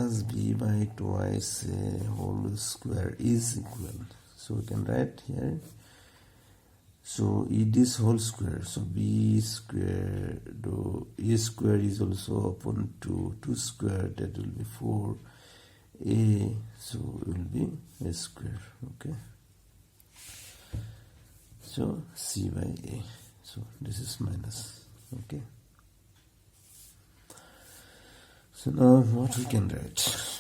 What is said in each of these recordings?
plus b by twice a whole square is equal. So we can write here. So this whole square. So b square, though a square is also upon 2 square, that will be 4. A, so it will be a square. Okay. So c by a. So this is minus. Okay. So now what we can write?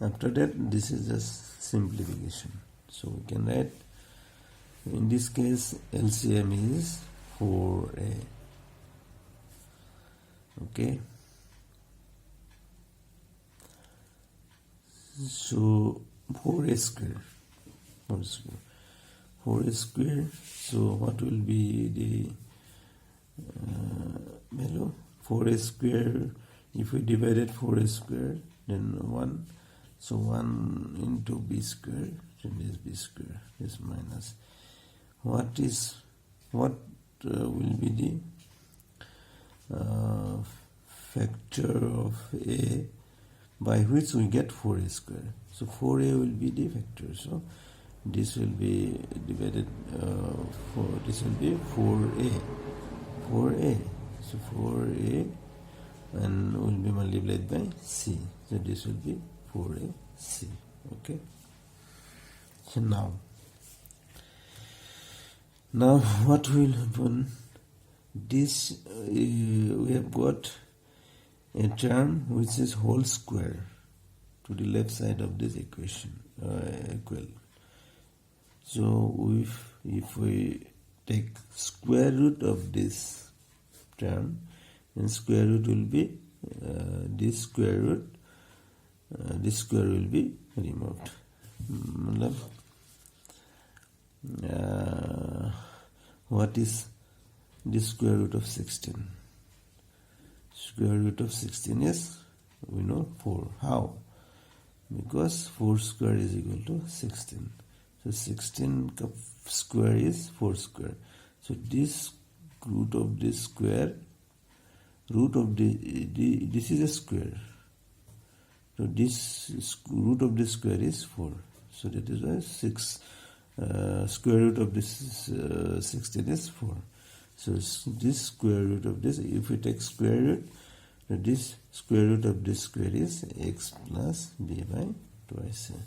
After that, this is just simplification. So we can write, in this case, LCM is 4a. Okay. So 4a square. 4a square. So what will be the value? 4a square. If we divided 4a square, then 1. So 1 into b square, then this b square is minus. What will be the factor of a by which we get 4a square? So 4a will be the factor. So this will be divided this will be 4a. So 4a and will be multiplied by c. So this will be 4ac. Okay. So now what will happen? This we have got a term which is whole square to the left side of this equation equal. So if we take square root of this term, then square root will be this square root. This square will be removed. What is the square root of 16? Square root of 16 is, we know, 4. How? Because 4 square is equal to 16. So 16 square is 4 square. So this root of this square, this is a square. So this root of this square is 4. So that is why 6 square root of this 16 is 4. So this square root of this, if we take square root, this square root of this square is x plus b by twice a.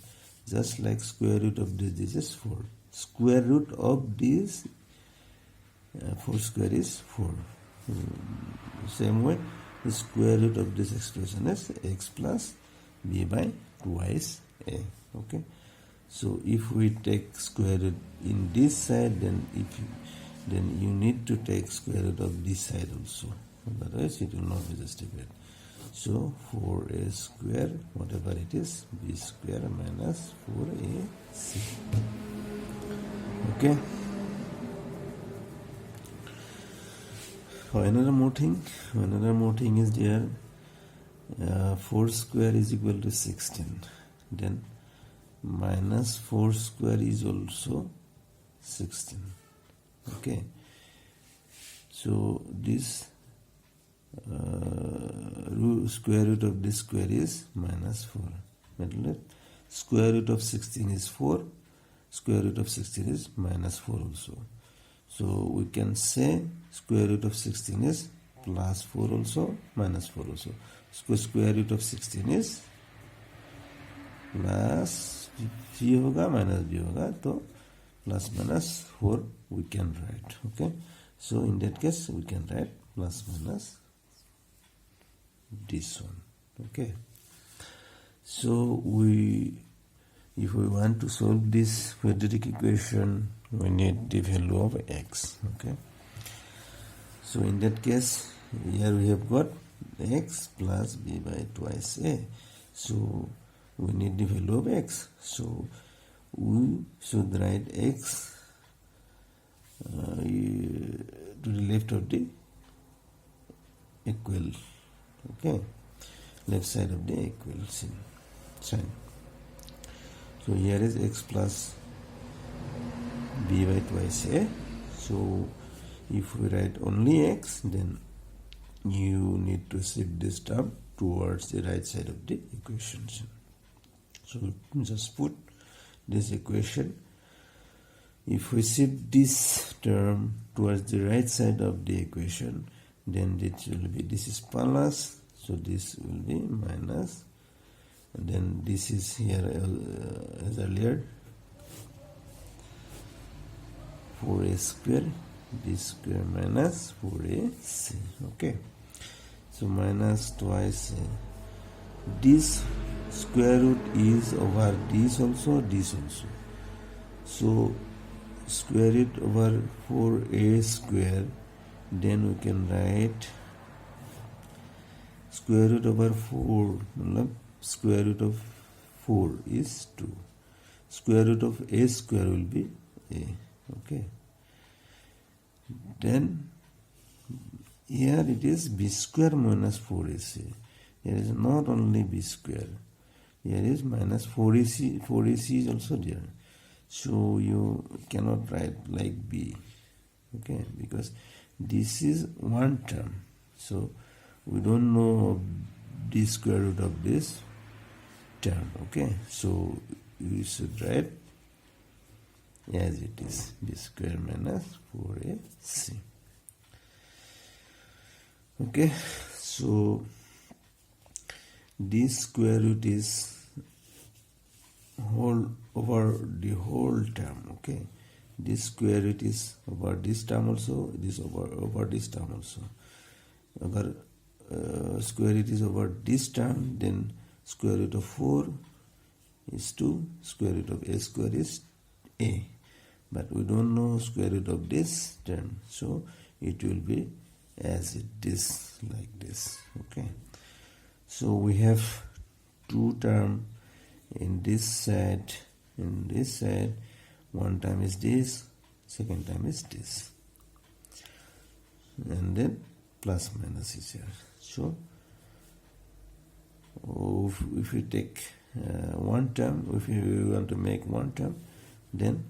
Just like square root of this is 4. Square root of this 4 square is 4. Same way, the square root of this expression is x plus b by twice a. Okay. So if we take square root in this side, then you need to take square root of this side also. Otherwise it will not be justified. So 4a square, whatever it is, b square minus 4ac. Okay. Another more thing is there. 4 square is equal to 16. Then minus 4 square is also 16. Okay. So this square root of this square is minus 4. Square root of 16 is 4. Square root of 16 is minus 4 also. So we can say square root of 16 is plus 4 also, minus 4 also. Square root of 16 is plus c होगा minus b होगा, तो plus minus 4 we can write. Okay. So in that case we can write plus minus this one. Okay. So if we want to solve this quadratic equation, we need the value of x. Okay. So in that case, here we have got x plus b by twice a. So we need the value of x. So we should write x to the left of the equal. Okay, left side of the equal sign. So here is x plus b by twice a. So If we write only x, then you need to shift this term towards the right side of the equation. So just put this equation. If we shift this term towards the right side of the equation, then this will be, this is plus, so this will be minus, and then this is here as earlier 4a square, b square minus 4ac. Okay, so minus twice a. This square root is over this also, this also. So square root over 4a square, then we can write square root over 4, square root of 4 is 2. Square root of a square will be a. Okay. Then here it is b square minus 4ac. Here is not only b square. Here is minus 4ac. 4ac is also there. So you cannot write like b. Okay, because this is one term. So we don't know the square root of this term. Okay, so we should write as it is, b square minus 4ac. Okay, so this square root is whole over the whole term. Okay, this square root is over this term also, this over this term also. Agar square root is over this term, then square root of 4 is 2, square root of a square is a. But we don't know square root of this term, so it will be as it is, like this. Okay, so we have two terms in this side. In this side, one term is this, second term is this, and then plus minus is here. So if we take one term, if we want to make one term, then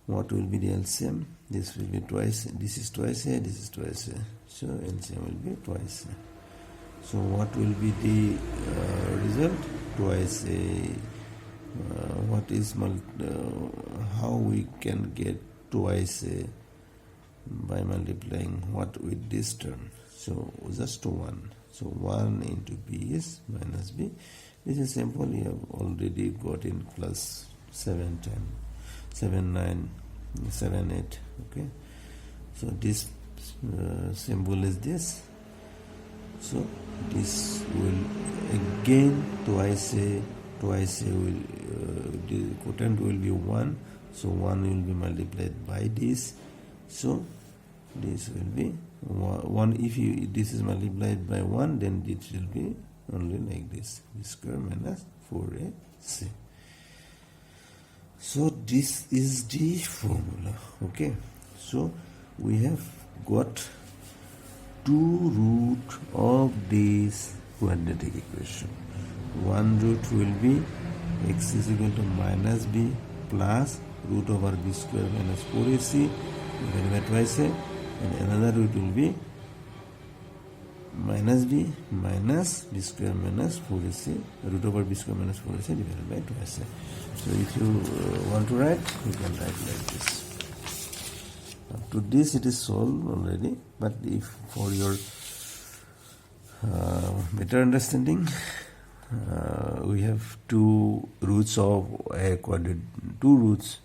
what will be the LCM? This will be twice. This is twice a, this is twice a. So LCM will be twice a. So what will be the result? Twice a. What is how we can get twice a by multiplying what with this term? So just 1. So 1 into b is minus b. This is simple. You have already got in class 7, 10. 7, 9, 7, 8. Okay, so this symbol is this. So this will again twice a will the quotient will be 1. So 1 will be multiplied by this. So this will be 1. If this is multiplied by 1, then it will be only like this, b square minus 4ac. So this is the formula. Okay, so we have got two root of this quadratic equation. One root will be x is equal to minus b plus root over b square minus 4ac divided by twice a, and another root will be minus b minus b square minus 4ac root over b square minus 4ac divided by twice a. So if you want to write, you can write like this. Up to this it is solved already, but if for your better understanding, we have two roots of a two roots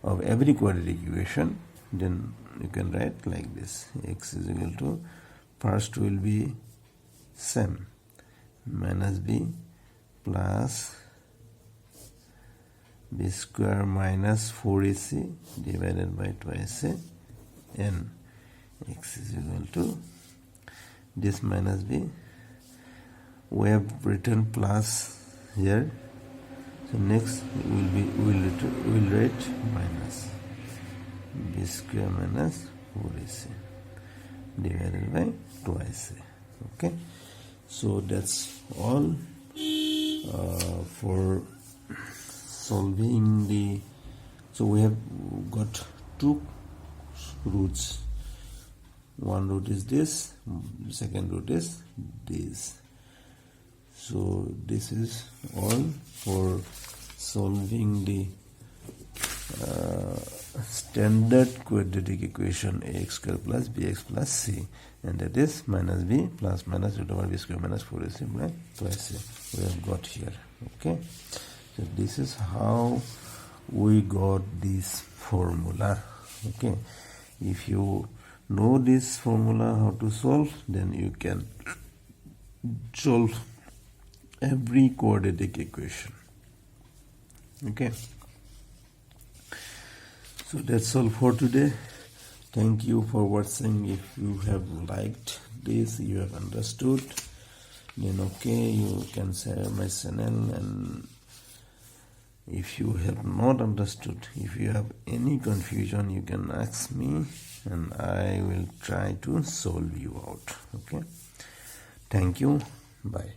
of every quadratic equation, then you can write like this. X is equal to, first will be same, minus b plus b square minus 4ac divided by twice a, and x is equal to this minus b. We have written plus here, so next we'll write minus b square minus 4ac divided by twice a. Okay, so that's all for solving the. So we have got two roots one root is this, second root is this. So this is all for solving the standard quadratic equation ax square plus bx plus c, and that is minus b plus minus root over b square minus 4ac by twice a. We have got here. Okay, so this is how we got this formula. Okay, if you know this formula how to solve, then you can solve every quadratic equation. Okay, so that's all for today. Thank you for watching. If you have liked this, you have understood, then okay, you can share my channel. And if you have not understood, if you have any confusion, you can ask me and I will try to solve you out. Okay, thank you, bye.